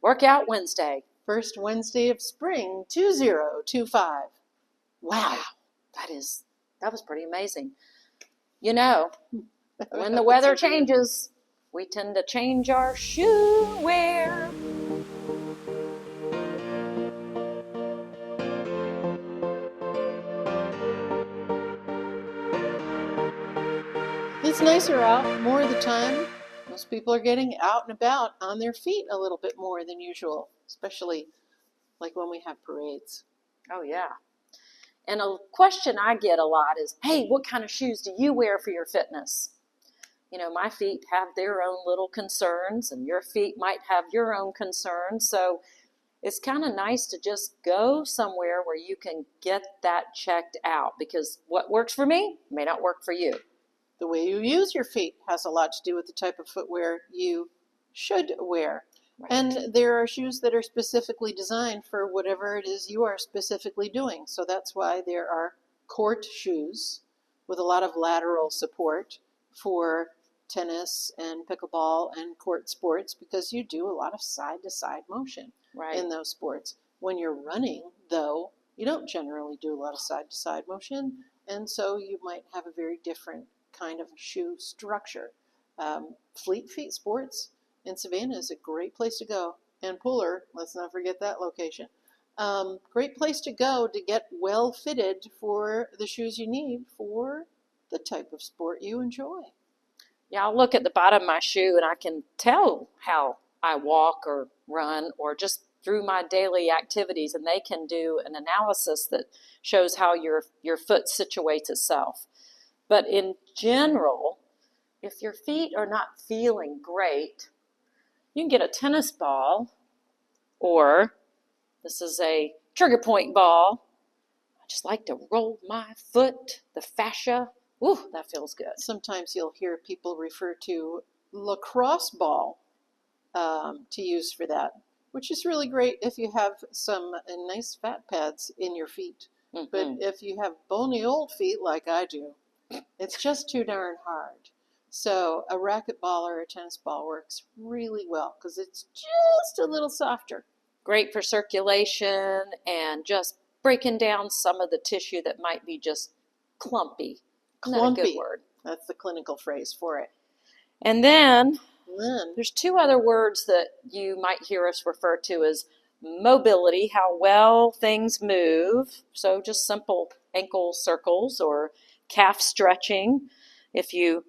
Workout Wednesday. First Wednesday of spring, 2025. Wow, that was pretty amazing. You know, when the weather changes, we tend to change our shoe wear. It's nicer out more of the time. Most people are getting out and about on their feet a little bit more than usual, especially like when we have parades. Oh, yeah. And a question I get a lot is, hey, what kind of shoes do you wear for your fitness? You know, my feet have their own little concerns, and your feet might have your own concerns. So it's kind of nice to just go somewhere where you can get that checked out, because what works for me may not work for you. The way you use your feet has a lot to do with the type of footwear you should wear. Right. And there are shoes that are specifically designed for whatever it is you are specifically doing. So that's why there are court shoes with a lot of lateral support for tennis and pickleball and court sports, because you do a lot of side-to-side motion in those sports. When you're running, though, you don't generally do a lot of side-to-side motion, and so you might have a very different kind of shoe structure. Fleet Feet Sports in Savannah is a great place to go. And Puller, let's not forget that location. Great place to go to get well fitted for the shoes you need for the type of sport you enjoy. Yeah, I'll look at the bottom of my shoe and I can tell how I walk or run or just through my daily activities, and they can do an analysis that shows how your foot situates itself. But in general, if your feet are not feeling great, you can get a tennis ball, or this is a trigger point ball. I just like to roll my foot, the fascia. Ooh, that feels good. Sometimes you'll hear people refer to lacrosse ball to use for that, which is really great if you have some nice fat pads in your feet. Mm-hmm. But if you have bony old feet like I do, it's just too darn hard. So a racquetball or a tennis ball works really well because it's just a little softer. Great for circulation and just breaking down some of the tissue that might be just clumpy. Clumpy. Not a good word. That's the clinical phrase for it. And then there's two other words that you might hear us refer to as mobility, how well things move. So just simple ankle circles or calf stretching. If you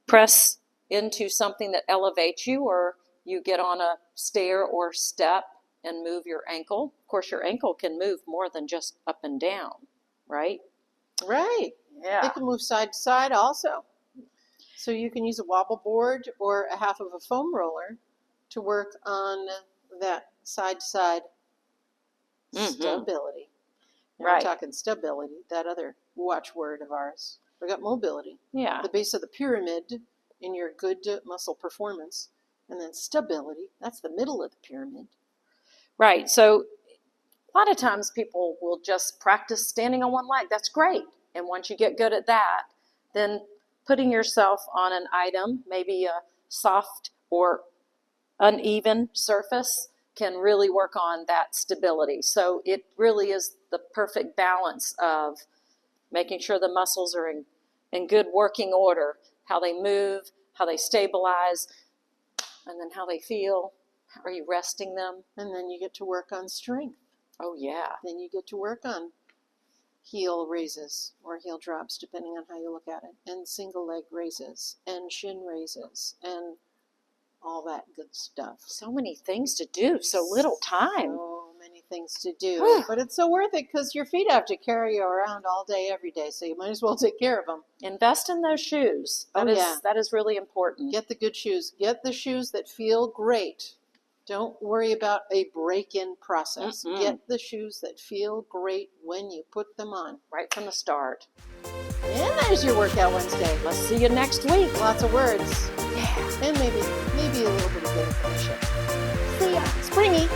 press into something that elevates you, or you get on a stair or step and move your ankle. Of course, your ankle can move more than just up and down, right? Right. Yeah. It can move side to side also. So you can use a wobble board or a half of a foam roller to work on that side to side stability. Now we're talking stability, that other watchword of ours. We got mobility. Yeah. The base of the pyramid in your good muscle performance. And then stability, that's the middle of the pyramid. Right. So a lot of times people will just practice standing on one leg. That's great. And once you get good at that, then putting yourself on an item, maybe a soft or uneven surface, can really work on that stability. So it really is the perfect balance of making sure the muscles are in good working order, how they move, how they stabilize, and then how they feel. Are you resting them? And then you get to work on strength. Oh, yeah. Then you get to work on heel raises or heel drops, depending on how you look at it, and single leg raises, and shin raises, and all that good stuff. So many things to do, so little time. So many things to do, but it's so worth it because your feet have to carry you around all day, every day, so you might as well take care of them. Invest in those shoes. That is really important. Get the good shoes. Get the shoes that feel great. Don't worry about a break-in process. Mm-mm. Get the shoes that feel great when you put them on. Right from the start. And there's your Workout Wednesday. Let's see you next week. Lots of words. Yeah. And maybe a little bit of good information. See ya. Springy.